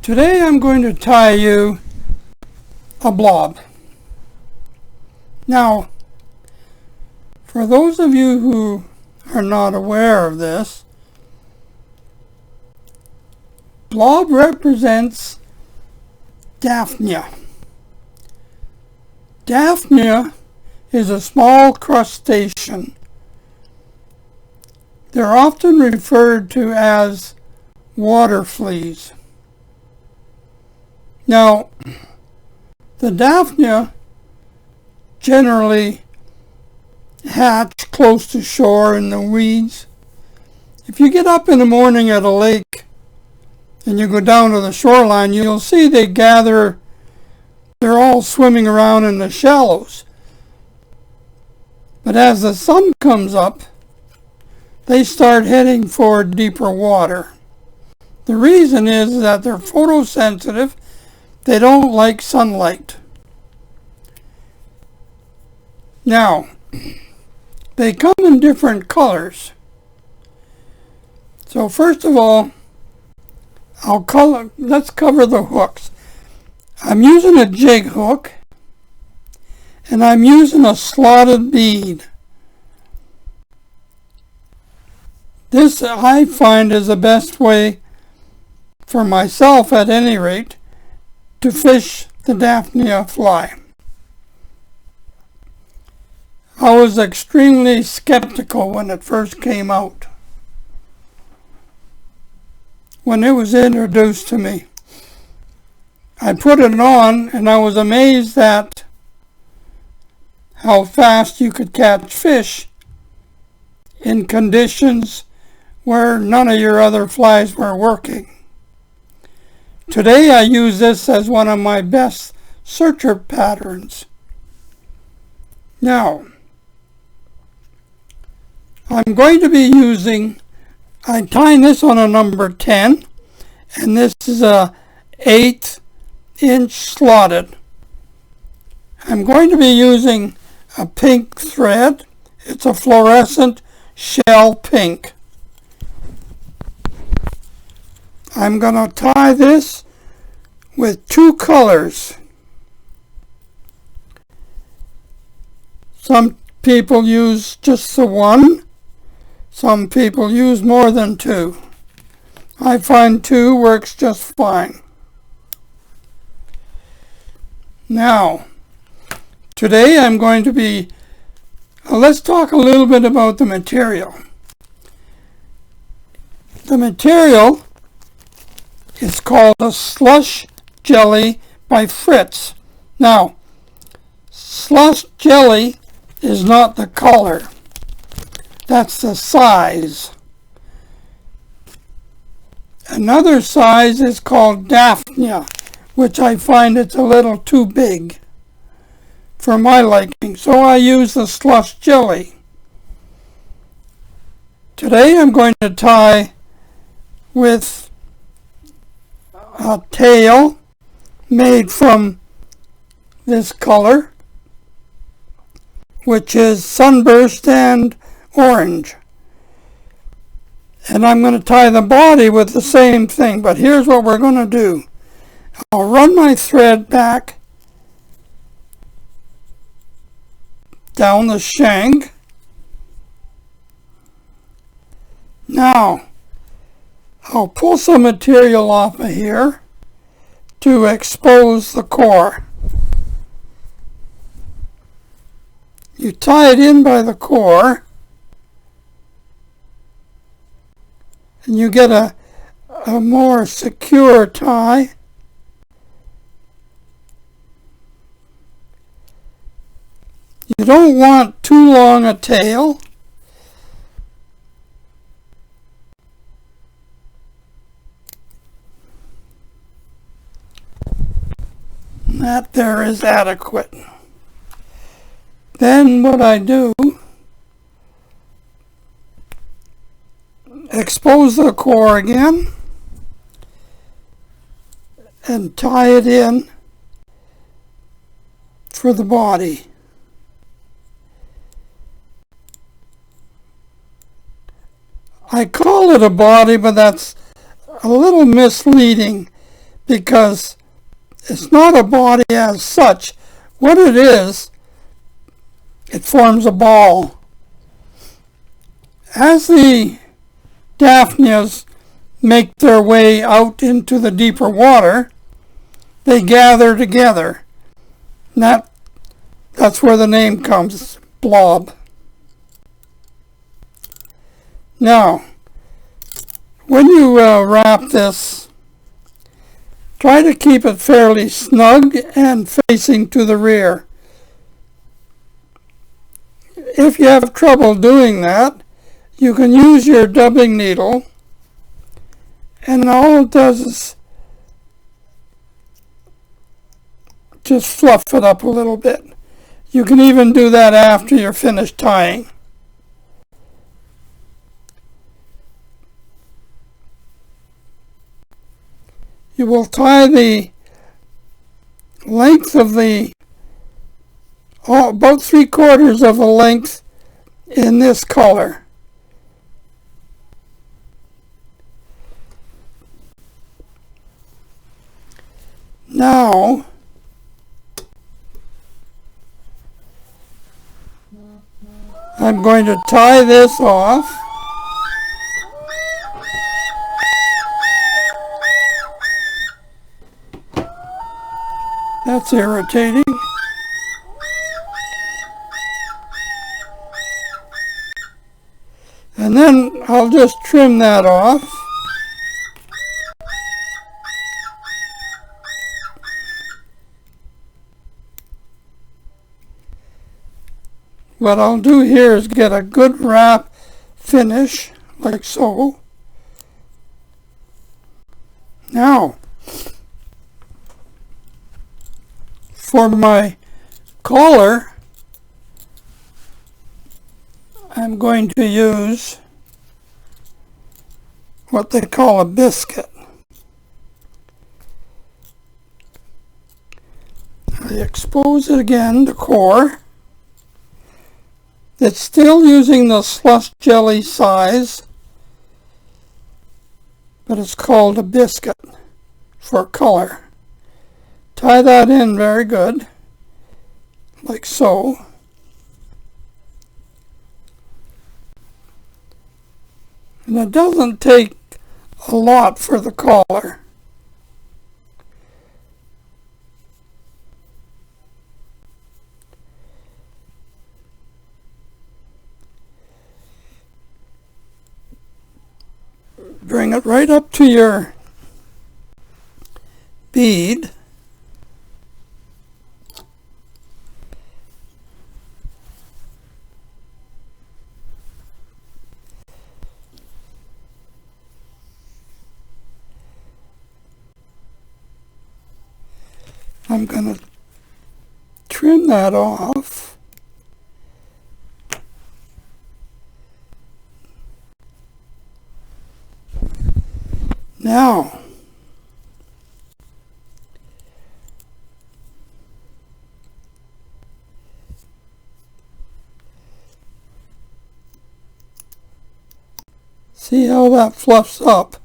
Today I'm going to tie you a blob. Now, for those of you who are not aware of this, blob represents daphnia. Daphnia is a small crustacean. They're often referred to as water fleas. Now, the daphnia generally hatch close to shore in the weeds. If you get up in the morning at a lake and you go down to the shoreline, you'll see they gather, they're all swimming around in the shallows. But as the sun comes up, they start heading for deeper water. The reason is that they're photosensitive. They don't like sunlight. Now, they come in different colors. So first of all, let's cover the hooks. I'm using a jig hook, and I'm using a slotted bead. This, I find, is the best way, for myself at any rate, to fish the daphnia fly. I was extremely skeptical when it first came out, when it was introduced to me. I put it on and I was amazed at how fast you could catch fish in conditions where none of your other flies were working. Today I use this as one of my best searcher patterns. Now, I'm going to be I'm tying this on a number 10, and this is a 1/8" slotted. I'm going to be using a pink thread. It's a fluorescent shell pink. I'm going to tie this with 2 colors. Some people use just the one. Some people use more than 2. I find 2 works just fine. Now, today I'm going to be, let's talk a little bit about the material. The material is called a slush jelly by Fritz. Now, slush jelly is not the color. That's the size. Another size is called daphnia, which I find it's a little too big for my liking, so I use the slush jelly. Today I'm going to tie with a tail made from this color, which is sunburst and orange. And I'm going to tie the body with the same thing, but here's what we're going to do. I'll run my thread back down the shank. Now, I'll pull some material off of here to expose the core. You tie it in by the core, and you get a more secure tie. You don't want too long a tail. That there is adequate. Then what I do, expose the core again and tie it in for the body. I call it a body, but that's a little misleading because it's not a body as such. What it is, it forms a ball. As the daphnias make their way out into the deeper water, they gather together. And that's where the name comes, blob. Now, when you wrap this, try to keep it fairly snug and facing to the rear. If you have trouble doing that, you can use your dubbing needle, and all it does is just fluff it up a little bit. You can even do that after you're finished tying. You will tie the length of about 3/4 of a length in this color. Now, I'm going to tie this off. That's irritating. And then I'll just trim that off. What I'll do here is get a good wrap finish, like so. Now, for my collar, I'm going to use what they call a biscuit. I expose it again, the core. It's still using the slush jelly size, but it's called a biscuit for color. Tie that in very good, like so. And it doesn't take a lot for the collar. Bring it right up to your bead. I'm going to trim that off. Now, see how that fluffs up?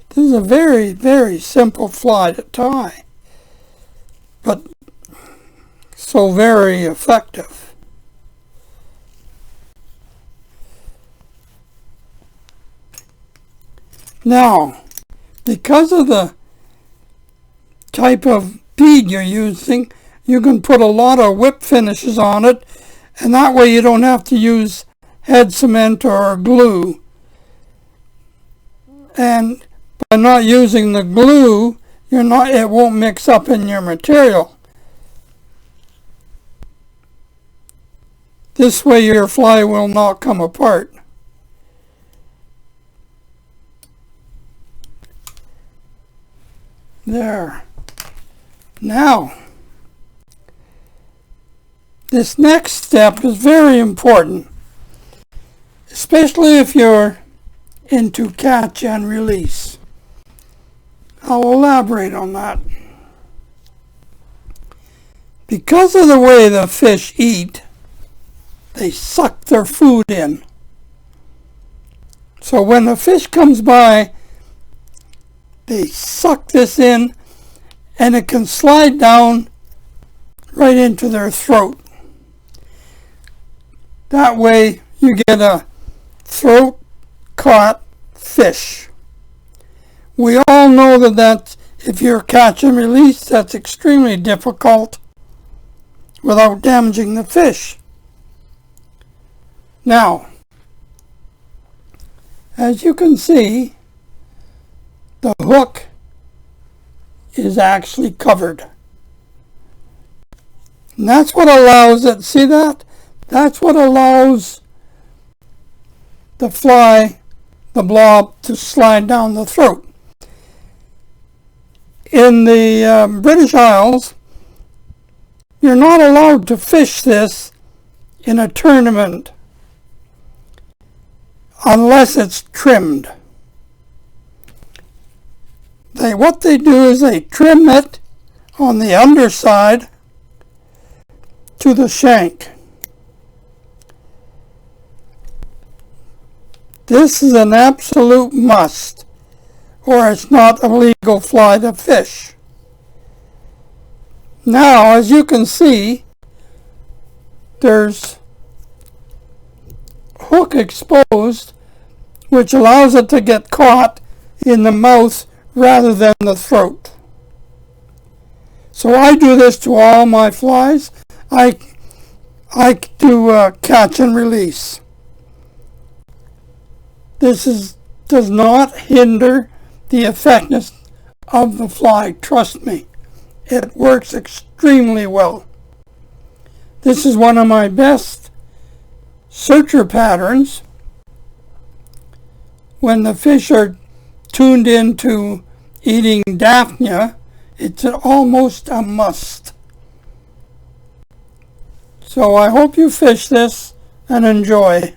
This is a very, very simple fly to tie, but so very effective. Now, because of the type of bead you're using, you can put a lot of whip finishes on it, and that way you don't have to use head cement or glue. And by not using the glue, it won't mix up in your material. This way your fly will not come apart. There. Now, this next step is very important, especially if you're into catch and release. I'll elaborate on that. Because of the way the fish eat, they suck their food in. So when the fish comes by They suck this in, and it can slide down right into their throat. That way you get a throat caught fish. We all know that if you're catch and release, that's extremely difficult without damaging the fish. Now, as you can see, the hook is actually covered. And that's what allows it, see that? That's what allows the fly, the blob, to slide down the throat. In the British Isles, you're not allowed to fish this in a tournament unless it's trimmed. What they do is they trim it on the underside to the shank. This is an absolute must, or it's not a legal fly to fish. Now, as you can see, there's hook exposed, which allows it to get caught in the mouth rather than the throat. So I do this to all my flies. I do catch and release. This does not hinder the effectiveness of the fly, trust me. It works extremely well. This is one of my best searcher patterns when the fish are tuned into eating daphnia. It's almost a must. So I hope you fish this and enjoy.